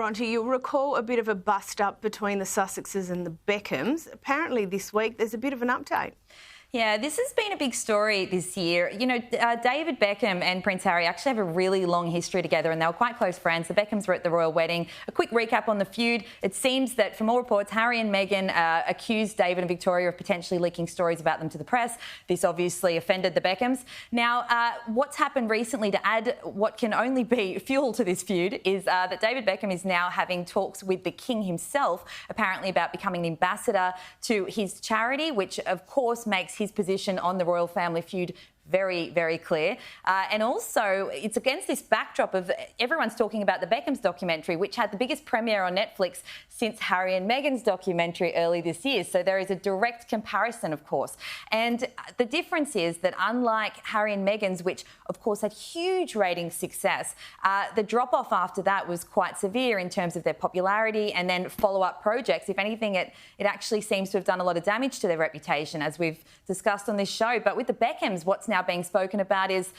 Bronte, you'll recall a bit of a bust-up between the Sussexes and the Beckhams. Apparently this week there's a bit of an update. Yeah, this has been a big story this year. You know, David Beckham and Prince Harry actually have a really long history together and they were quite close friends. The Beckhams were at the royal wedding. A quick recap on the feud. It seems that from all reports, Harry and Meghan accused David and Victoria of potentially leaking stories about them to the press. This obviously offended the Beckhams. Now, what's happened recently to add what can only be fuel to this feud is that David Beckham is now having talks with the King himself, apparently about becoming the ambassador to his charity, which of course makes his position on the royal family feud very, very clear. And also, it's against this backdrop of everyone's talking about the Beckhams documentary, which had the biggest premiere on Netflix since Harry and Meghan's documentary early this year. So there is a direct comparison, of course. And the difference is that unlike Harry and Meghan's, which of course had huge ratings success, the drop-off after that was quite severe in terms of their popularity and then follow-up projects. If anything, it actually seems to have done a lot of damage to their reputation, as we've discussed on this show. But with the Beckhams, what's now being spoken about is,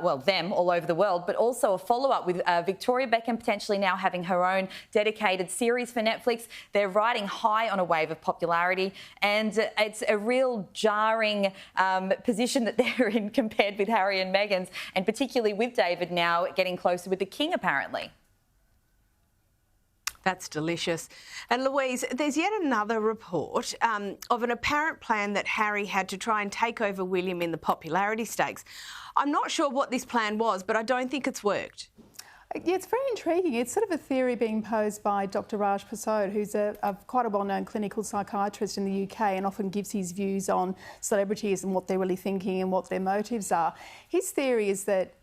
well, them all over the world, but also a follow-up with Victoria Beckham potentially now having her own dedicated series for Netflix. They're riding high on a wave of popularity, and it's a real jarring position that they're in compared with Harry and Meghan's, and particularly with David now getting closer with the King, apparently. That's delicious. And Louise, there's yet another report of an apparent plan that Harry had to try and take over William in the popularity stakes. I'm not sure what this plan was, but I don't think it's worked. Yeah, it's very intriguing. It's sort of a theory being posed by Dr Raj Prasad, who's quite a well-known clinical psychiatrist in the UK and often gives his views on celebrities and what they're really thinking and what their motives are. His theory is that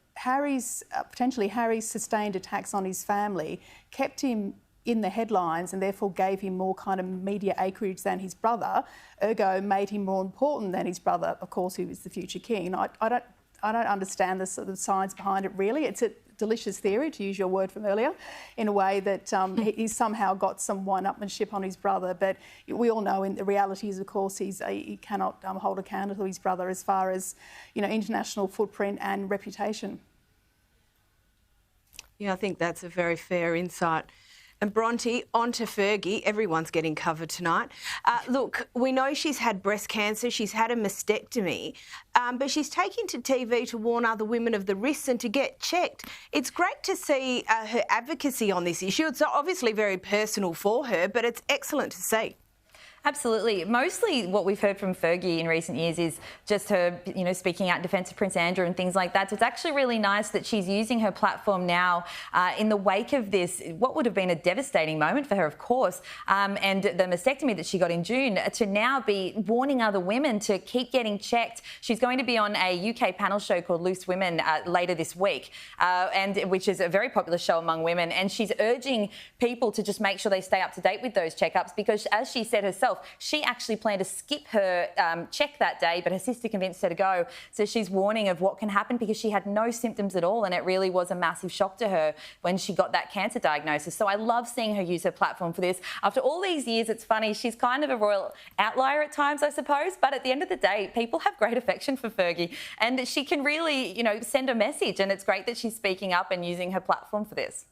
potentially Harry's sustained attacks on his family kept him in the headlines and therefore gave him more kind of media acreage than his brother, ergo made him more important than his brother, of course, who is the future king. I don't understand the sort of science behind it really. It's a delicious theory, to use your word from earlier, in a way that he's somehow got some one-upmanship on his brother. But we all know in the reality is, of course, he cannot hold a candle to his brother as far as, you know, international footprint and reputation. Yeah, I think that's a very fair insight. And Bronte, on to Fergie. Everyone's getting covered tonight. Look, we know she's had breast cancer, she's had a mastectomy, but she's taking to TV to warn other women of the risks and to get checked. It's great to see her advocacy on this issue. It's obviously very personal for her, but it's excellent to see. Absolutely. Mostly what we've heard from Fergie in recent years is just her, you know, speaking out in defence of Prince Andrew and things like that. So it's actually really nice that she's using her platform now in the wake of this, what would have been a devastating moment for her, of course, and the mastectomy that she got in June, to now be warning other women to keep getting checked. She's going to be on a UK panel show called Loose Women later this week, and which is a very popular show among women. And she's urging people to just make sure they stay up to date with those checkups because, as she said herself, she actually planned to skip her check that day, but her sister convinced her to go. So she's warning of what can happen because she had no symptoms at all, and it really was a massive shock to her when she got that cancer diagnosis. So I love seeing her use her platform for this. After all these years, it's funny, she's kind of a royal outlier at times, I suppose, but at the end of the day, people have great affection for Fergie, and she can really, you know, send a message, and it's great that she's speaking up and using her platform for this.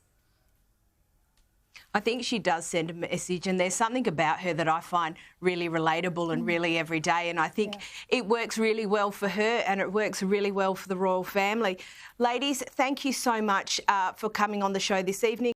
I think she does send a message, and there's something about her that I find really relatable and really everyday, and I think it works really well for her and it works really well for the royal family. Ladies, thank you so much for coming on the show this evening.